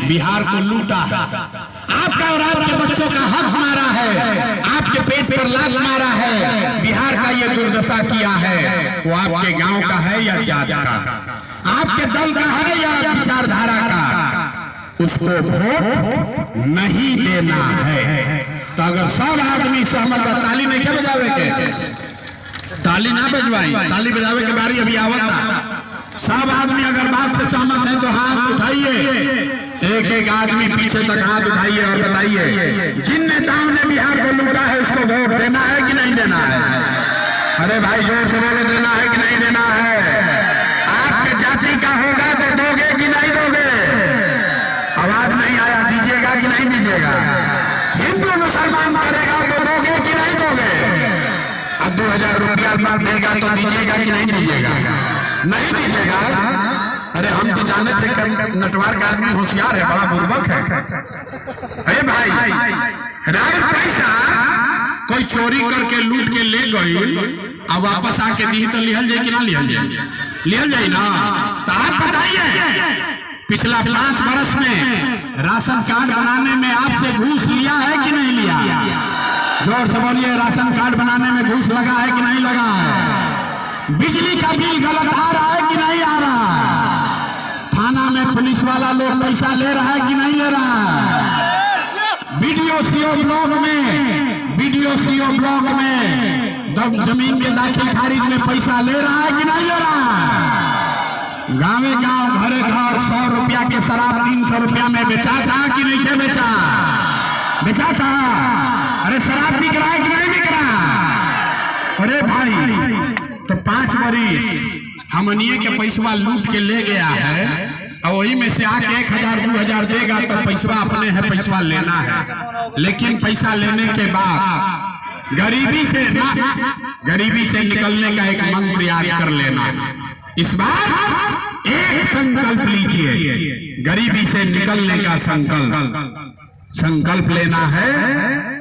बिहार को लूटा है, आपका और आपके बच्चों का हक मारा है, आपके पेट पर लात मारा है, बिहार का ये दुर्दशा किया है, वो आपके गांव का है या जात का, आपके दल का है या विचारधारा का, उसको वोट नहीं देना है। तो अगर सब आदमी सहमत, ताली नहीं क्या बजावे के, ताली ना बजवाई, ताली बजावे के बारी अभी आवता। सब आदमी अगर बात से सहमत है तो हाथ उठाइए, एक एक आदमी पीछे तक हाथ उठाइए और बताइए जिन नेताओं ने बिहार को लूटा है उसको वोट देना है कि नहीं देना है? अरे भाई जोर से बोले, देना है कि नहीं देना है? आपके जाति का होगा तो दोगे कि नहीं दोगे? आवाज नहीं आया, दीजिएगा कि नहीं दीजिएगा? हिंदू मुसलमान करेगा तो दोगे कि नहीं दोगे? अब 2000 रुपया देगा तो दीजिएगा कि नहीं दीजिएगा? नहीं दीजिएगा। अरे हम तो जाने थे कि नटवार का आदमी होशियार है, बड़ा बुर्बक है। अरे भाई अगर पैसा कोई चोरी करके लूट के ले गई अब वापस आके दी तो लिहल जाए कि ना लिहल जाए? लिहल जाए ना। तो आप बताइए पिछला 5 वर्ष में राशन कार्ड बनाने में आपसे घूस लिया है कि नहीं लिया? जोर से बोलिए, राशन कार्ड बनाने में घूस लगा है कि नहीं लगा है? बिजली का बिल गलत आ रहा है कि नहीं आ रहा है? थाना में पुलिस वाला लोग पैसा ले रहा है कि नहीं ले रहा है? बीडीओ सीओ ब्लॉक में जमीन के दाखिल खारिज में पैसा ले रहा है कि नहीं ले रहा है? गाँवे गाँव घरे घर 100 रुपया के शराब 300 रुपया में बेचा था कि नहीं बेचा? बेचा था। अरे शराब बिक रहा है कि नहीं बिक रहा? अरे भाई तो 5 वरिश हमनिए के पैसा लूट के ले गया है और वही में से आके 1000 2000 देगा तो पैसा अपने है, पैसा लेना है। लेकिन पैसा लेने के बाद गरीबी से निकलने का एक मंत्र याद कर लेना है। इस बार एक संकल्प लीजिए, गरीबी से निकलने का संकल्प लेना है।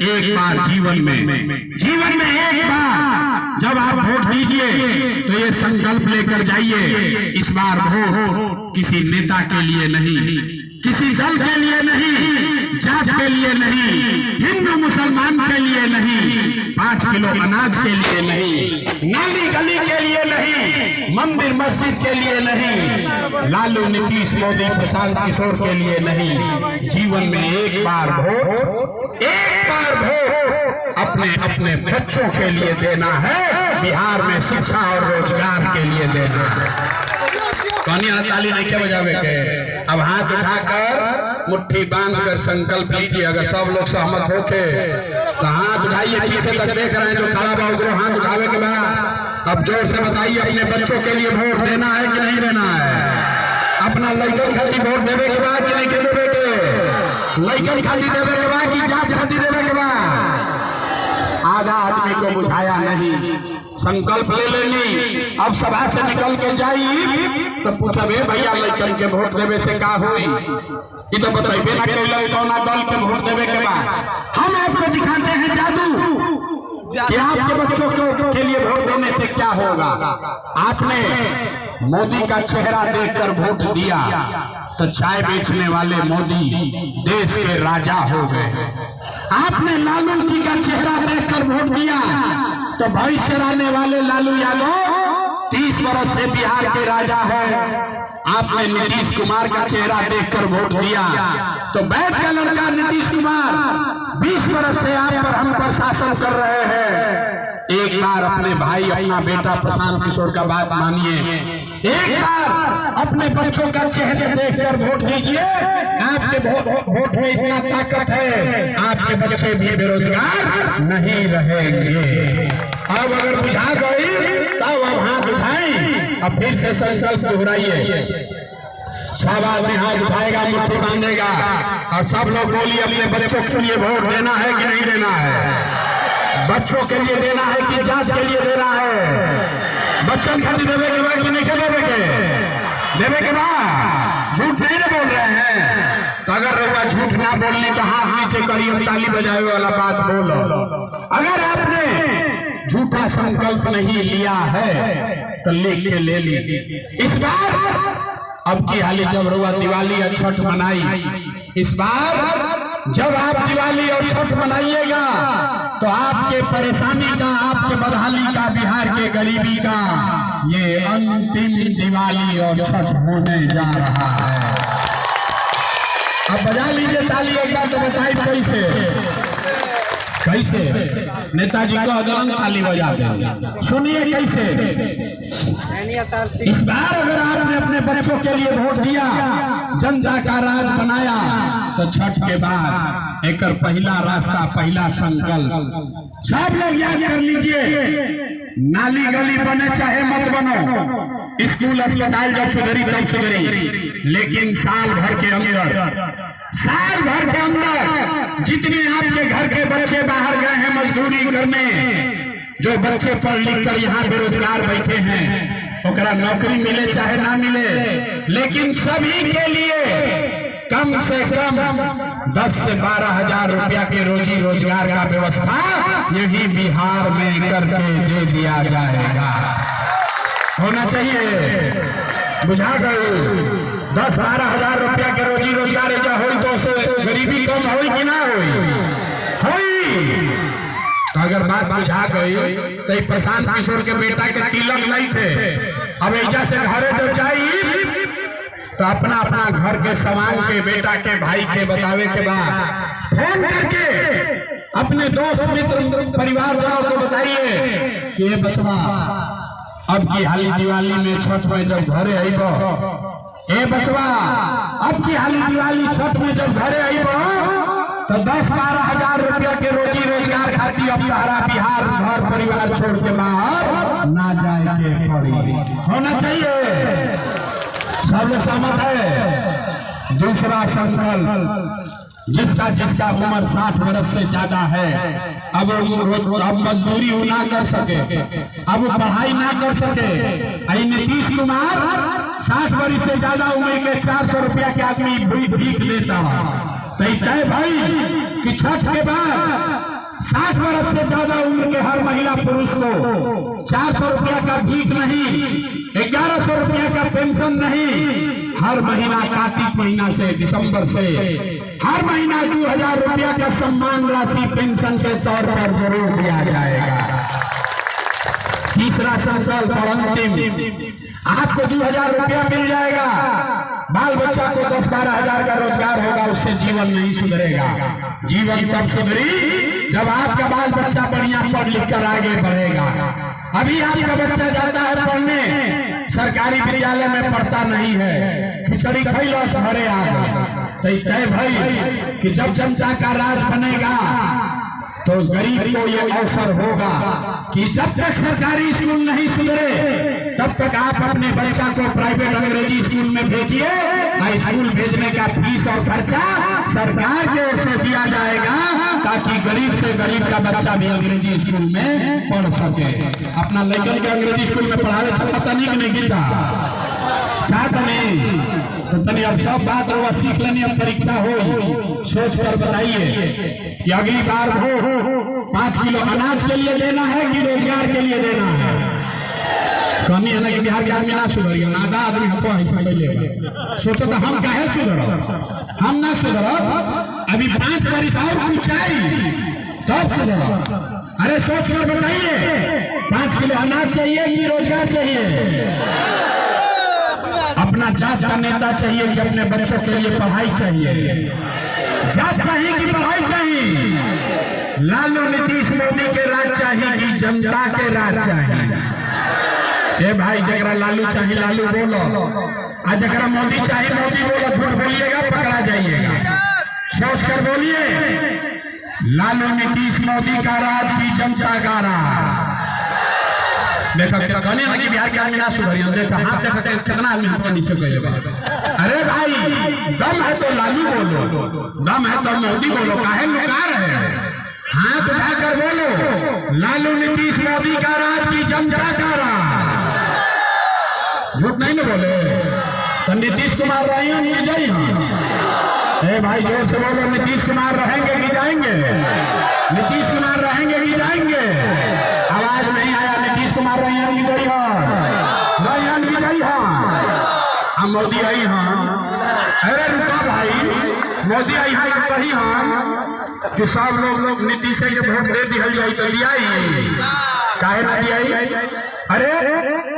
एक बार जीवन में एक बार जब आप वोट दीजिए तो ये संकल्प लेकर जाइए, इस बार वोट किसी नेता के लिए नहीं, किसी दल के लिए नहीं, जात के लिए नहीं, हिंदू मुसलमान के लिए नहीं, 5 किलो अनाज के लिए नहीं, नाली गली के लिए नहीं, मंदिर मस्जिद के लिए नहीं, लालू नीतीश मोदी प्रशांत किशोर के लिए नहीं। जीवन में एक बार वोट अपने अपने बच्चों के लिए देना है, बिहार में शिक्षा और रोजगार के लिए देना है। कहानियां ताली नहीं क्या बजावे के? अब हाथ उठाकर मुट्ठी बांधकर संकल्प लीजिए। अगर सब लोग सहमत होके तो हाथ उठाइए, पीछे तक देख रहे हैं जो खड़ा बा उनको हाथ उठावे के बाद अब जोर से बताइए अपने बच्चों के लिए वोट देना है कि नहीं देना है? अपना लड़कन खातिर वोट देवे के बाद कि नहीं के देवे के? लड़कन खातिर देवे के बाद कि जात खातिर देवे के बाद? आधा आदमी को बुझाया नहीं, संकल्प ले लेनी। अब सभा से निकल के जाई तो पूछबे भैया लड़कन के वोट देवे से का हुई? ये तो बताइए ना कैलन कौना दल के वोट देवे के बाद। हम आपको दिखाते हैं जादू कि आपके बच्चों के लिए वोट देने से क्या होगा। आपने मोदी का चेहरा देखकर वोट दिया तो चाय बेचने वाले मोदी देश के राजा हो गए। आपने लालू जी का चेहरा देखकर वोट दिया तो भविष्य लाने वाले लालू यादव 30 वर्ष से बिहार के राजा है। आपने नीतीश कुमार का चेहरा देखकर वोट दिया तो बैठ का लड़का नीतीश कुमार 20 वर्ष से आप पर हम पर शासन कर रहे हैं। एक बार अपने भाई अपना बेटा प्रशांत किशोर का बात मानिए, एक बार अपने बच्चों का चेहरे देखकर वोट दीजिए। आपके वोट में इतना ताकत है, आपके बच्चे भी बेरोजगार नहीं रहेंगे। अब अगर बुझा गई तब अब हाथ उठाएं, अब फिर से संकल्प दोहराइए। सब आदमी हाथ उठाएगा, मुट्ठी बांधेगा और सब लोग बोलिए अपने बच्चों के लिए वोट देना है कि नहीं देना है? बच्चों के लिए देना है कि जात के लिए देना है? बच्चों खातिर देवे के बाद कि नहीं देवे के बाद? झूठ नहीं ना बोल रहे हैं? तो अगर रहुआ झूठ ना बोलनी तो हाथ नीचे करिए, ताली बजावे वाला बात बोलो। अगर आपने झूठा संकल्प नहीं लिया है तो लिख के ले लीजिए। इस बार अब की हाली जब रुआ दिवाली और छठ मनाई, इस बार जब आप दिवाली और छठ मनाइएगा तो आपके परेशानी का, आपके बदहाली का, बिहार के गरीबी का ये अंतिम दिवाली और छठ होने जा रहा है। अब बजा लीजिए ताली एक बार तो बताइए कैसे कैसे नेताजी को अदरंग ताली बजा देंगे। सुनिए कैसे। इस बार अगर आपने अपने बच्चों के लिए वोट दिया, जनता का राज बनाया, तो छठ के बाद एक पहला रास्ता, पहला संकल्प सब लोग याद कर लीजिए। नाली गली बने चाहे मत बनो, स्कूल अस्पताल जब सुधरी तब सुधरी, लेकिन साल भर के अंदर जितने आपके घर के बच्चे बाहर गए हैं मजदूरी करने, जो बच्चे पढ़ लिख कर यहाँ बेरोजगार बैठे हैं, ओकरा नौकरी मिले चाहे ना मिले, लेकिन सभी के लिए कम से कम 10 से 12 हजार रुपया के रोजी रोजगार का व्यवस्था यही बिहार में करके दे दिया जाएगा। होना चाहिए, बुझा गए। 10-12 हजार रुपया के रोजी रोजगार एजा हो तो से गरीबी कम हो कि ना हो। तो अगर बात बुझा गई तो प्रशांत किशोर के बेटा के तिलक नहीं थे, अब ऐजा से घरे जब जाई तो अपना अपना घर के सामान के, बेटा के, भाई के बतावे के बाद फोन करके अपने दोस्त मित्र परिवारजनों को बताइए कि ये बचवा अब की हाली दिवाली में छठ में जब घरे आइबो, ए बचवा अब की हाली दिवाली छठ में जब घरे आइबो तो 10-12 हजार रुपया के रोजी रोजगार खाती अब तारा बिहार घर परिवार छोड़ के बाहर ना जाए के पड़ी। होना चाहिए, सब लोग सहमत है। दूसरा संकल्प, जिसका उम्र 60 वर्ष से ज्यादा है, अब मजदूरी वो ना कर सके, अब पढ़ाई ना कर सके। नीतीश कुमार 60 वर्ष से ज्यादा उम्र के 400 रुपया के आदमी भीख देता तय भाई कि छठ के बाद 60 वर्ष से ज्यादा उम्र के हर महिला पुरुष को 400 रुपया का भीख नहीं, 1100 रुपया का पेंशन नहीं, हर महीना कार्तिक महीना से दिसंबर से हर महीना 2000 रुपया का सम्मान राशि पेंशन के तौर पर जरूर दिया जाएगा। तीसरा संकल्प और अंतिम, आपको 2000 रुपया मिल जाएगा, बाल बच्चा को 10-12 हजार का रोजगार होगा, उससे जीवन नहीं सुधरेगा। जीवन तब सुधरी जब आपका बाल बच्चा बढ़िया पढ़ लिख कर आगे बढ़ेगा। अभी आपका बच्चा जाता है पढ़ने, सरकारी विद्यालय में पढ़ता नहीं है, खिचड़ी खैलो घरे आ गए। तो तय भाई कि जब जनता का राज बनेगा तो गरीब को ये अवसर होगा कि जब तक सरकारी स्कूल नहीं सुधरे तब तक आप अपने बच्चा को प्राइवेट अंग्रेजी स्कूल में भेजिए। स्कूल भेजने का फीस और खर्चा सरकार की ओर से दिया जाएगा, ताकि गरीब से गरीब का बच्चा भी अंग्रेजी स्कूल में पढ़ सके। अपना लड़कन के अंग्रेजी स्कूल में पढ़ावे चाहता नहीं चाहता नहीं, तो तनी अब सब बात रुआ सीख लेनी। अब परीक्षा हो, सोच कर बताइए कि अगली बार वोट 5 किलो अनाज के लिए देना है कि रोजगार के लिए देना है। कहनी है ना कि बिहार के आदमी ना सुधरिए, आधा आदमी हमको हिस्सा ले लेगा। सोचो तो हम काहे सुधरब, हम ना सुधरब। अभी 5 वर्ष और कुछ चाहिए तब सुधरब। अरे सोच कर बताइए, 5 किलो अनाज चाहिए कि रोजगार चाहिए? अपना जात का नेता चाहिए कि अपने बच्चों के लिए पढ़ाई चाहिए? जात चाहिए कि पढ़ाई चाहिए? लालू नीतीश मोदी के राज चाहिए कि जनता के राज चाहिए? ए भाई, जरा लालू चाहिए लालू बोलो, आज जरा मोदी चाहिए मोदी बोलो। झूठ बोलिएगा पकड़ा जाइएगा। सोच कर बोलिए, लालू नीतीश मोदी का राज की जनता का राज। देखा क्या कहने ना कि बिहार के आदमी ना सुधरिए। देखा हाथ देखा कितना आदमी हाथ नीचे गए। अरे भाई, दम है तो लालू बोलो, दम है तो मोदी बोलो, काहे लुका रहे हैं? हाथ उठाकर बोलो, लालू नीतीश मोदी का राज की जनता का राज। झूठ नहीं ना बोले। तो नीतीश कुमार रहेंगे कि जाएंगे? ए भाई जोर से बोलो, नीतीश कुमार रहेंगे कि जाएंगे? नीतीश कुमार रहेंगे कि जाएंगे? आवाज नहीं आया। नीतीश कुमार रहेंगे कि जाइए? मोदी आई हाँ। अरे रुका भाई, मोदी आई हाँ कही हाँ कि सब लोग नीतीश के वोट दे दिया जाए तो दिया काहे ना दिया। अरे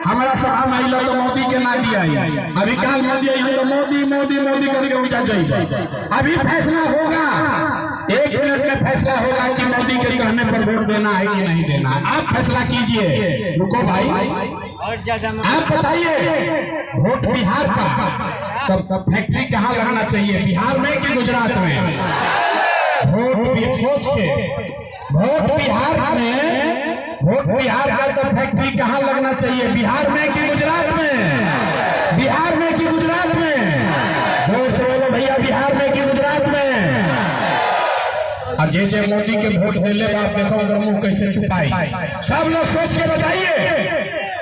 हमारा सभा में आइला तो मोदी के ना दिया। अभी काल मोदी आई तो मोदी मोदी मोदी करके उजा जाइए। अभी फैसला होगा, 1 मिनट में फैसला होगा कि मोदी के कहने पर वोट देना है कि नहीं देना है। आप फैसला कीजिए। रुको भाई, आप बताइए वोट बिहार का तब फैक्ट्री कहाँ लगना चाहिए, बिहार में कि गुजरात में? वोट सोच के वोट बिहार में, वोट बिहार का तो फैक्ट्री कहाँ लगना चाहिए, बिहार में कि गुजरात में? बिहार में कि गुजरात में? जोर से बोलो भैया, बिहार में कि गुजरात में? जे मोदी के वोट दिले बाप देखो अगर मुंह कैसे छुपाई। सब लोग सोच के बताइए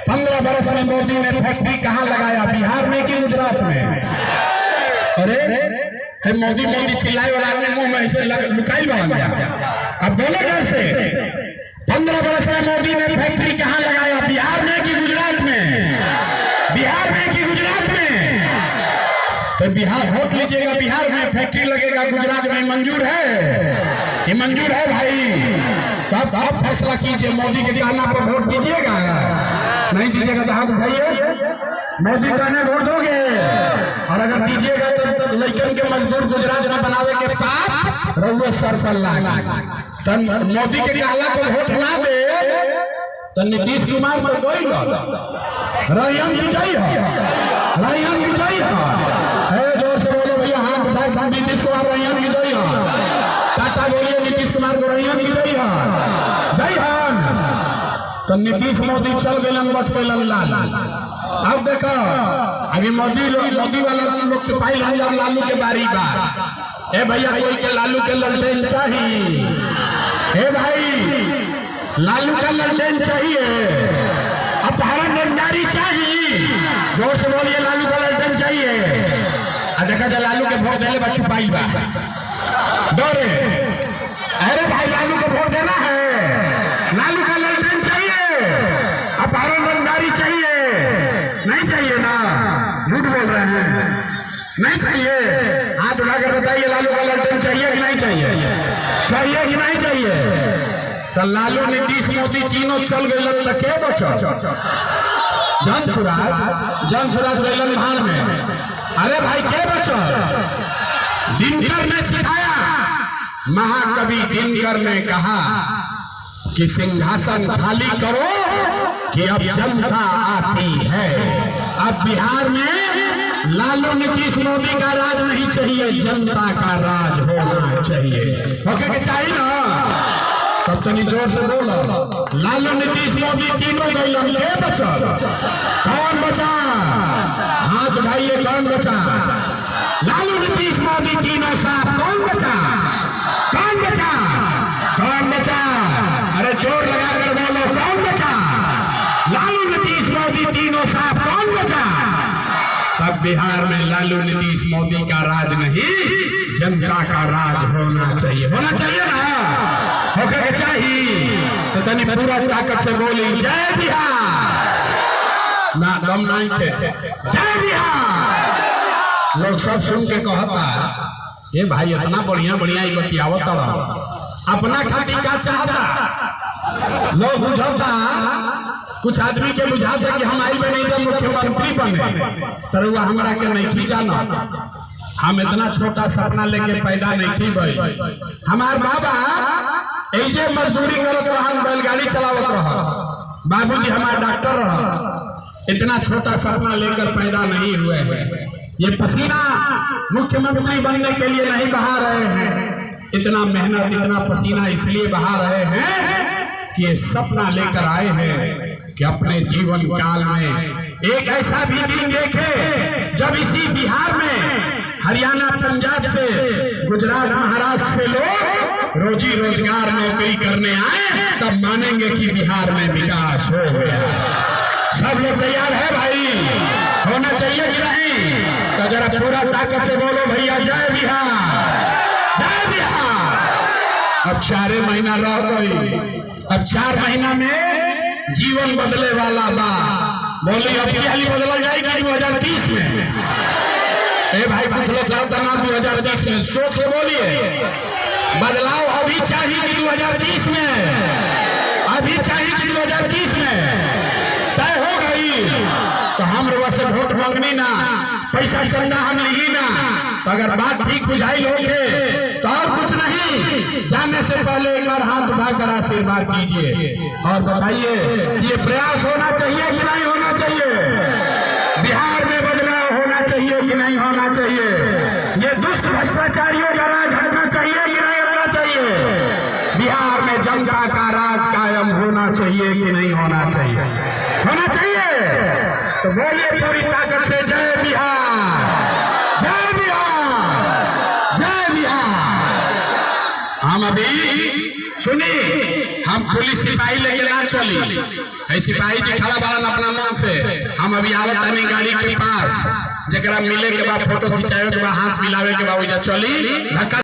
15 बरस में मोदी ने फैक्ट्री कहाँ लगाया, बिहार में कि गुजरात में? अरे मोदी मोदी चिल्लाए वाला अपने मुंह में ऐसे लुकाई बन गया। अब बोले डर से 15 बरस में मोदी ने फैक्ट्री कहाँ लगाया, बिहार में कि गुजरात में? बिहार में कि गुजरात में? तो बिहार वोट लीजिएगा, बिहार में फैक्ट्री लगेगा, गुजरात में मंजूर है? ये मंजूर है भाई। तब आप फैसला कीजिए, मोदी के कहना पर वोट दीजिएगा, नहीं दीजिएगा तो हाथ उठाइए। मोदी कहने वोट दोगे, और अगर दीजिएगा तो लड़कन के मजदूर गुजरात में बनावे के पाप रहुए सर पर लागा। तो मोदी के कहला पर वोट ना दे तो नीतीश कुमार तो कोई रैयन की जय है, रैयन की जय है। जोर से बोलो भैया, हाथ उठाए नीतीश कुमार रैयन की जय है। टाटा बोलिए नीतीश कुमार को रैयन की जय है, जय है। तो नीतीश मोदी चल गए बच पे लाल। अब देखो अभी मोदी वाला लोग छुपाई है, जब लालू के बारी बार। ए भैया कोई के लालू के ललटेन चाहिए, हे भाई लालू का ललटेन चाहिए, अपहरण रंगदारी चाहिए। जोर से बोलिए, लालू का ललटेन चाहिए। देखा जाए लालू के वोट देने पर छुपाई बा डरे। अरे भाई लालू को वोट देना है, लालू का ललटेन चाहिए, अपहरण रंगदारी चाहिए, नहीं चाहिए ना? झूठ बोल रहे हैं, नहीं चाहिए। हाथ उठाकर बताइए, लालू का ललटेन चाहिए कि नहीं चाहिए? चाहिए कि नहीं चाहिए? तो लालू नीतीश मोदी तीनों चल गए तो के बचल? जन सुराज गैलन भाड़ में। अरे भाई के बचल? दिनकर ने सिखाया, महाकवि दिनकर ने कहा कि सिंहासन खाली करो कि अब जनता आती है। अब बिहार में लालू नीतीश मोदी का राज नहीं चाहिए, जनता का राज होना चाहिए। ओके के चाहिए ना? तब तनी जोर से बोला, लालू नीतीश मोदी तीनों गैलन के बचा? कौन बचा? हाथ उठाइए, कौन बचा? लालू नीतीश मोदी तीनों साथ कौन बचा? कौन बचा? कौन बचा? अरे जोर लगाकर बोलो, कौन बचा? लालू नीतीश मोदी तीनों साथ कौन बचा? तब बिहार में लालू नीतीश मोदी का राज नहीं, जनता का राज होना चाहिए। होना चाहिए ना? होके चाहिए तो तनी पूरा ताकत से बोली, जय बिहार। ना दम नहीं थे, जय बिहार। लोग सब सुन के कहता, ये भाई इतना बढ़िया बढ़िया बतियावत अपना खातिर का चाहता। लोग बुझाता, कुछ आदमी के बुझाता कि हम आई बने जब मुख्यमंत्री बने, तो हमरा के नहीं जाना। हम इतना छोटा सपना लेके पैदा नहीं थी भाई। हमार बाबा ऐसे मजदूरी करत रहन, बैलगाड़ी चलावत रह। बाबूजी हमारे डॉक्टर रह। इतना छोटा सपना लेकर पैदा नहीं हुए हैं। ये पसीना मुख्यमंत्री बनने के लिए नहीं बहा रहे हैं, इतना मेहनत इतना पसीना इसलिए बहा रहे हैं कि ये सपना लेकर आए हैं कि अपने जीवन काल में एक ऐसा भी दिन देखे जब इसी बिहार में हरियाणा पंजाब से गुजरात महाराष्ट्र से लोग रोजी रोजगार नौकरी करने आए, तब मानेंगे कि बिहार में विकास हो गया। सब लोग तैयार है भाई? होना चाहिए कि नहीं? तो जरा पूरा ताकत से बोलो भैया, जय बिहार, जय बिहार। अब 4 महीना रह गई, अब 4 महीना में जीवन बदले वाला बा। बोली अब क्या बदला जाएगी 2030 में? ए भाई कुछ लोग करता ना 2030 में सोच के बोलिए, बदलाव अभी चाहिए कि 2030 में, अभी चाहिए कि 2030 में तय हो गई तो हम लोग से वोट मांगनी ना, पैसा चंदा हम ली ना। तो अगर बात ठीक बुझाई लोगे तो और कुछ नहीं, जाने से पहले एक बार हाथ उठाकर आशीर्वाद कीजिए और बताइए कि ये प्रयास होना चाहिए कि नहीं होना चाहिए, बिहार में बदलाव होना चाहिए कि नहीं होना चाहिए, ये दुष्ट भ्रष्टाचारियों का राज हटना चाहिए कि नहीं हटना चाहिए, बिहार में जनता का राज कायम होना चाहिए कि नहीं होना चाहिए, होना चाहिए। तो बोलिए पूरी ताकत से जय बिहार, जय बिहार, जय बिहार। हम अभी सुनी, हम पुलिस सिपाही लेके ना चली, सिपाही जी खड़ा बारन अपना मन से, हम अभी आवत तनी गाड़ी के पास, जरा मिले के बाद फोटो खिंचावे के बाद हाथ मिलावे के बाद चली धक्का